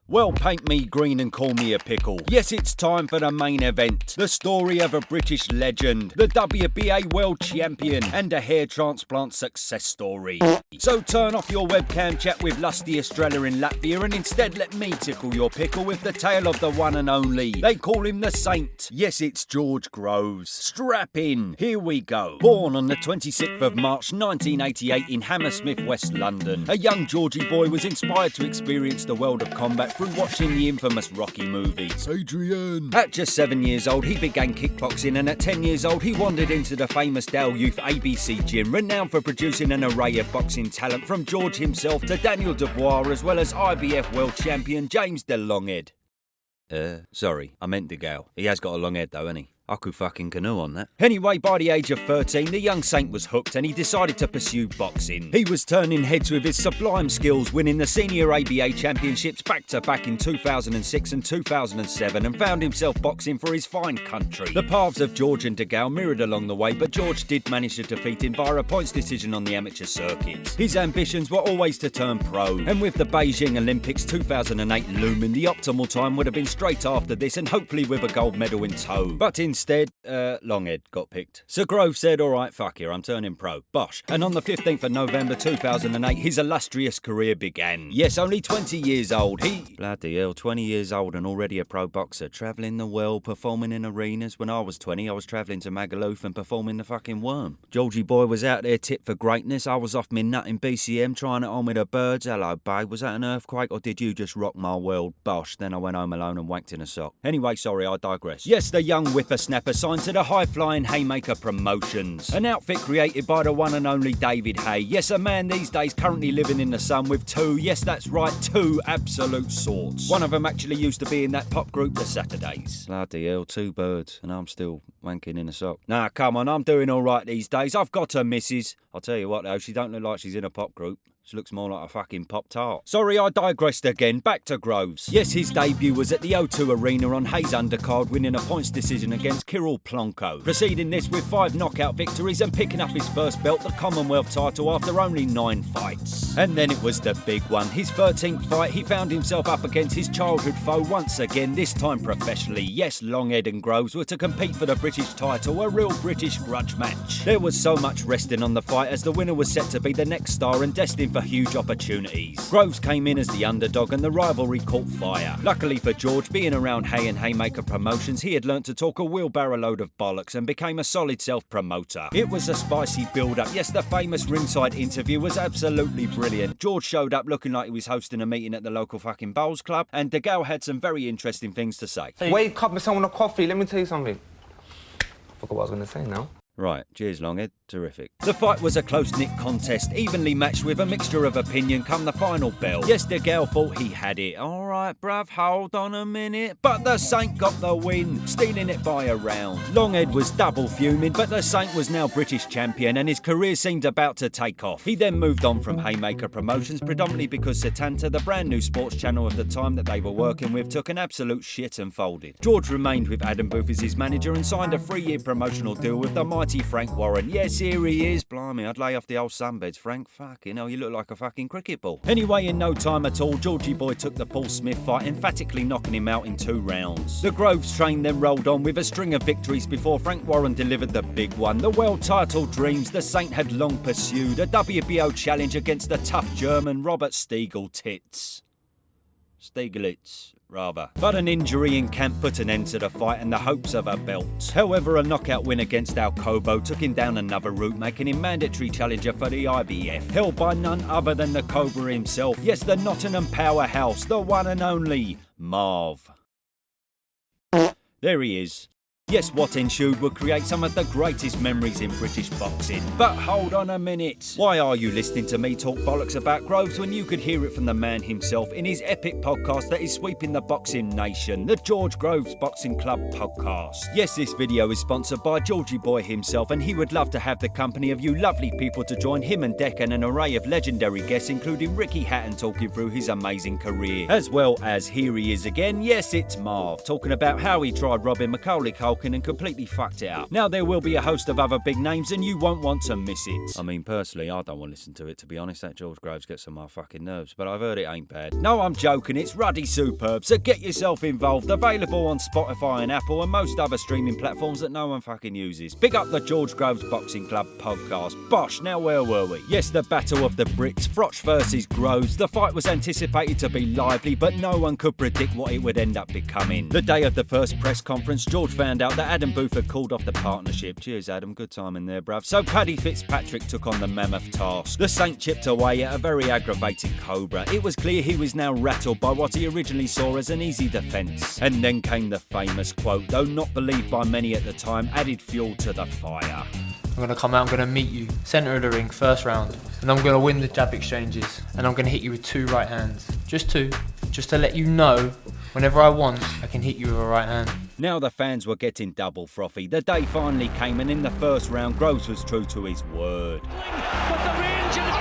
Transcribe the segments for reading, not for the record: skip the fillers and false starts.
Well, paint me green and call me a pickle. Yes, it's time for the main event. The story of a British legend, the WBA World Champion, and a hair transplant success story. So turn off your webcam chat with lusty Estrella in Latvia and instead let me tickle your pickle with the tale of the one and only. They call him the Saint. Yes, it's George Groves. Strap in. Here we go. Born on the 26th of March 1988 in Hammersmith, West London, a young Georgie boy was inspired to experience the world of combat through watching the infamous Rocky movies. Adrian! At just 7 years old, he began kickboxing, and at 10 years old, he wandered into the famous Dale Youth ABC gym, renowned for producing an array of boxing talent from George himself to Daniel Dubois, as well as IBF world champion James the Longhead. Sorry, I meant De Gale. He has got a long head though, hasn't he? I could fucking canoe on that. Anyway, by the age of 13, the young Saint was hooked and he decided to pursue boxing. He was turning heads with his sublime skills, winning the senior ABA championships back-to-back in 2006 and 2007, and found himself boxing for his fine country. The paths of George and De Gale mirrored along the way, but George did manage to defeat him via a points decision on the amateur circuit. His ambitions were always to turn pro, and with the Beijing Olympics 2008 looming, the optimal time would have been straight after this, and hopefully with a gold medal in tow. But instead, Longhead got picked. So Grove said, alright, fuck you, I'm turning pro. Bosh. And on the 15th of November 2008, his illustrious career began. Yes, only 20 years old. Bloody hell, 20 years old and already a pro boxer. Travelling the world, performing in arenas. When I was 20, I was travelling to Magaluf and performing the fucking Worm. Georgie boy was out there tit for greatness. I was off me nut in BCM, trying it on with the birds. Hello, babe, was that an earthquake or did you just rock my world? Bosh. Then I went home alone and wanked in a sock. Anyway, sorry, I digress. Yes, the young whippersnapper signed to the high-flying Haymaker Promotions, an outfit created by the one and only David Haye. Yes, a man these days currently living in the sun with two, yes that's right, two absolute swords. One of them actually used to be in that pop group The Saturdays. Bloody hell, two birds, and I'm still wanking in a sock. Nah, come on, I'm doing alright these days. I've got a missus. I'll tell you what though, she don't look like she's in a pop group. She looks more like a fucking Pop-Tart. Sorry, I digressed again. Back to Groves. Yes, his debut was at the O2 Arena on Hayes undercard, winning a points decision against Kirill Plonko. Preceding this with 5 knockout victories and picking up his first belt, the Commonwealth title, after only 9 fights. And then it was the big one. His 13th fight, he found himself up against his childhood foe once again, this time professionally. Yes, Longhead and Groves were to compete for the British title, a real British grudge match. There was so much resting on the fight as the winner was set to be the next star and destined for huge opportunities. Groves came in as the underdog and the rivalry caught fire. Luckily for George, being around Haye and Haymaker Promotions, he had learnt to talk a wheelbarrow load of bollocks and became a solid self-promoter. It was a spicy build-up. Yes, the famous ringside interview was absolutely brilliant. George showed up looking like he was hosting a meeting at the local fucking bowls club, and De Gale had some very interesting things to say. Wake up with someone a coffee, let me tell you something. I forgot what I was going to say now. Right, cheers Longhead, terrific. The fight was a close-knit contest, evenly matched with a mixture of opinion come the final bell. Yes, De Gale thought he had it. Alright bruv, hold on a minute. But the Saint got the win, stealing it by a round. Longhead was double fuming, but the Saint was now British champion and his career seemed about to take off. He then moved on from Haymaker Promotions, predominantly because Setanta, the brand new sports channel of the time that they were working with, took an absolute shit and folded. George remained with Adam Booth as his manager and signed a 3-year promotional deal with the mighty Frank Warren. Yes, here he is. Blimey, I'd lay off the old sunbeds, Frank. Fucking hell, you look like a fucking cricket ball. Anyway, in no time at all, Georgie boy took the Paul Smith fight, emphatically knocking him out in 2 rounds. The Groves train then rolled on with a string of victories before Frank Warren delivered the big one. The world title dreams the Saint had long pursued, a WBO challenge against the tough German Robert Stieglitz. Rather. But an injury in camp put an end to the fight and the hopes of a belt. However, a knockout win against Al Cobo took him down another route, making him mandatory challenger for the IBF, held by none other than the Cobra himself. Yes, the Nottingham powerhouse, the one and only Marv. There he is. Yes, what ensued would create some of the greatest memories in British boxing. But hold on a minute. Why are you listening to me talk bollocks about Groves when you could hear it from the man himself in his epic podcast that is sweeping the boxing nation, the George Groves Boxing Club podcast? Yes, this video is sponsored by Georgie boy himself, and he would love to have the company of you lovely people to join him and Deck and an array of legendary guests, including Ricky Hatton talking through his amazing career. As well as here he is again, yes, it's Marv, talking about how he tried robbing Macaulay Culkin Falcon and completely fucked it up. Now there will be a host of other big names and you won't want to miss it. I mean, personally, I don't want to listen to it, to be honest. That George Groves gets on my fucking nerves, but I've heard it ain't bad. No, I'm joking, it's ruddy superb, so get yourself involved. Available on Spotify and Apple and most other streaming platforms that no one fucking uses. Big up the George Groves Boxing Club podcast. Bosh, now where were we? Yes, the Battle of the Brits, Froch versus Groves. The fight was anticipated to be lively, but no one could predict what it would end up becoming. The day of the first press conference, George found out that Adam Booth had called off the partnership. Cheers, Adam, good time in there, bruv. So Paddy Fitzpatrick took on the mammoth task. The Saint chipped away at a very aggravated Cobra. It was clear he was now rattled by what he originally saw as an easy defence. And then came the famous quote, though not believed by many at the time, added fuel to the fire. I'm going to come out, I'm going to meet you, centre of the ring, first round, and I'm going to win the jab exchanges, and I'm going to hit you with 2 right hands. Just 2, just to let you know, whenever I want, I can hit you with a right hand. Now the fans were getting double frothy. The day finally came, and in the first round, Groves was true to his word. But the range is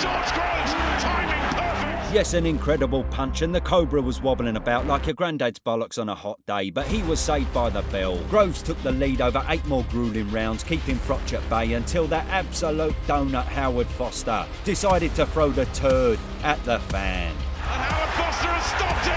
George Groves, timing perfect. Yes, an incredible punch, and the Cobra was wobbling about like your granddad's bollocks on a hot day, but he was saved by the bell. Groves took the lead over 8 more grueling rounds, keeping Froch at bay until that absolute donut Howard Foster decided to throw the turd at the fan. And Howard Foster has stopped it.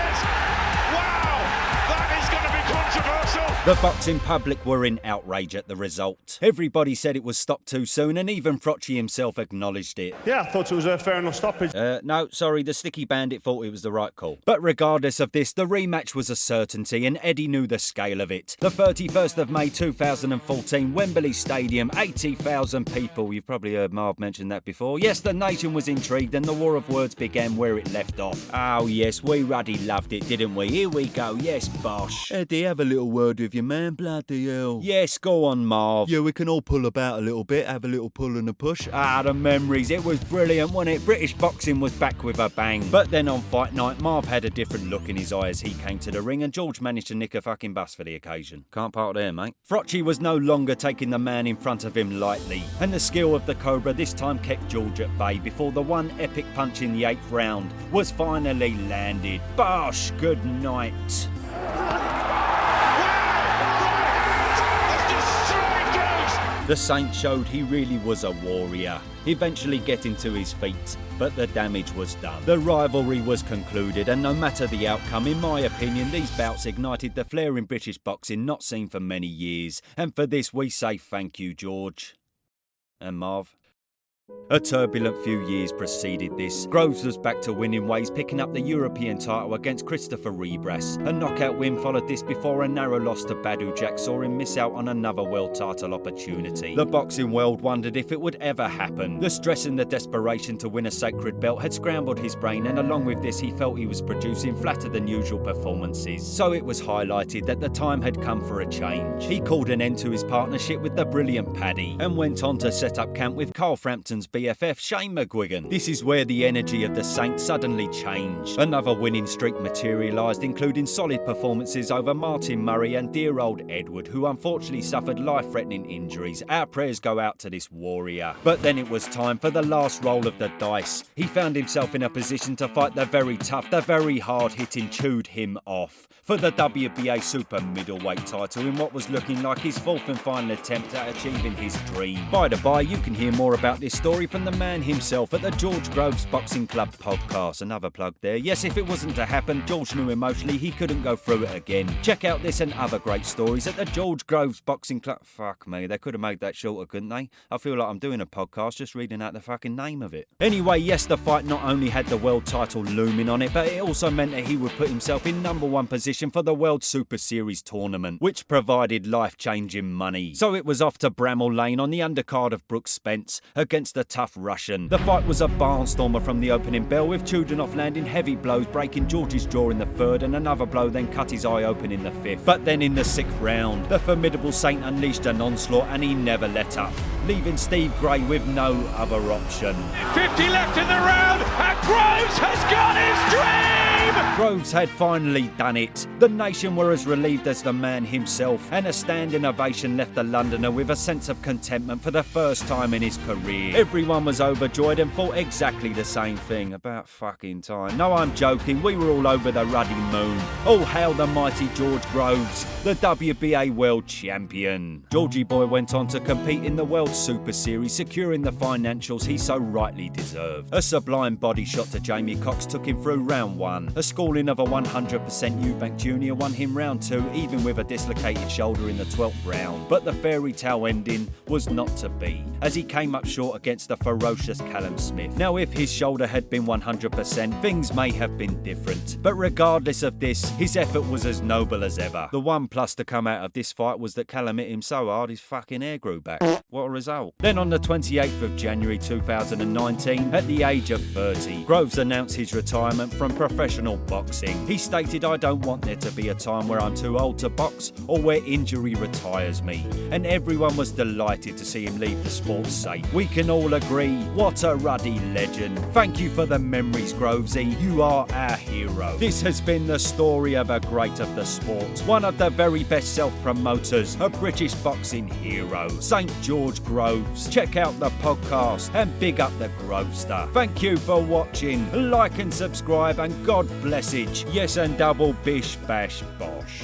Wow, that is going to be controversial. The boxing public were in outrage at the result. Everybody said it was stopped too soon, and even Frochie himself acknowledged it. Yeah, I thought it was a fair enough stoppage. No, sorry, the Sticky Bandit thought it was the right call. But regardless of this, the rematch was a certainty, and Eddie knew the scale of it. The 31st of May 2014, Wembley Stadium, 80,000 people. You've probably heard Marv mention that before. Yes, the nation was intrigued, and the war of words began where it left off. Oh yes, we ruddy loved it, didn't we? Here we go, yes, bosh. Eddie, have a little word with your man, bloody hell. Yes, go on, Marv. Yeah, we can all pull about a little bit, have a little pull and a push. Ah, the memories. It was brilliant, wasn't it? British boxing was back with a bang. But then on fight night, Marv had a different look in his eye as he came to the ring, and George managed to nick a fucking bus for the occasion. Can't part there, mate. Frochie was no longer taking the man in front of him lightly, and the skill of the Cobra this time kept George at bay before the one epic punch in the 8th round was finally landed. Bosh, good night. The Saint showed he really was a warrior, eventually getting to his feet, but the damage was done. The rivalry was concluded, and no matter the outcome, in my opinion, these bouts ignited the flair in British boxing not seen for many years, and for this we say thank you, George. And Marv? A turbulent few years preceded this. Groves was back to winning ways, picking up the European title against Christopher Rebras. A knockout win followed this before a narrow loss to Badu Jack saw him miss out on another world title opportunity. The boxing world wondered if it would ever happen. The stress and the desperation to win a sacred belt had scrambled his brain, and along with this he felt he was producing flatter than usual performances. So it was highlighted that the time had come for a change. He called an end to his partnership with the brilliant Paddy and went on to set up camp with Carl Frampton's BFF Shane McGuigan. This is where the energy of the Saint suddenly changed. Another winning streak materialised, including solid performances over Martin Murray and dear old Edward, who unfortunately suffered life-threatening injuries. Our prayers go out to this warrior. But then it was time for the last roll of the dice. He found himself in a position to fight the very tough, the very hard-hitting Chewed him off for the WBA super middleweight title in what was looking like his 4th and final attempt at achieving his dream. By the by, you can hear more about this story from the man himself at the George Groves Boxing Club podcast. Another plug there. Yes, if it wasn't to happen, George knew emotionally he couldn't go through it again. Check out this and other great stories at the George Groves Boxing Club. Fuck me, they could have made that shorter, couldn't they? I feel like I'm doing a podcast just reading out the fucking name of it. Anyway, yes, the fight not only had the world title looming on it, but it also meant that he would put himself in #1 position for the World Super Series tournament, which provided life-changing money. So it was off to Bramall Lane on the undercard of Brooks Spence against the tough Russian. The fight was a barnstormer from the opening bell, with Chudinov landing heavy blows, breaking George's jaw in the 3rd, and another blow then cut his eye open in the 5th. But then in the 6th round, the formidable Saint unleashed an onslaught, and he never let up, leaving Steve Gray with no other option. 50 left in the round, and Groves has got his dream! Groves had finally done it. The nation were as relieved as the man himself, and a standing ovation left the Londoner with a sense of contentment for the first time in his career. Everyone was overjoyed and thought exactly the same thing. About fucking time. No, I'm joking, we were all over the ruddy moon. All hail the mighty George Groves, the WBA World Champion. Georgie Boy went on to compete in the World Super Series, securing the financials he so rightly deserved. A sublime body shot to Jamie Cox took him through round 1. A schooling of a 100% Eubank Jr. won him round 2, even with a dislocated shoulder in the 12th round. But the fairy tale ending was not to be, as he came up short against the ferocious Callum Smith. Now, if his shoulder had been 100%, things may have been different. But regardless of this, his effort was as noble as ever. The one plus to come out of this fight was that Callum hit him so hard his fucking hair grew back. What a result. Then on the 28th of January 2019, at the age of 30, Groves announced his retirement from professional boxing. He stated, "I don't want there to be a time where I'm too old to box or where injury retires me." And everyone was delighted to see him leave the sport safe. We can all agree, what a ruddy legend. Thank you for the memories, Grovesy. You are our hero. This has been the story of a great of the sport, one of the very best self-promoters, a British boxing hero, St. George Groves. Check out the podcast and big up the Grovester. Thank you for watching. Like and subscribe, and God bless it. Yes, and double bish bash bosh.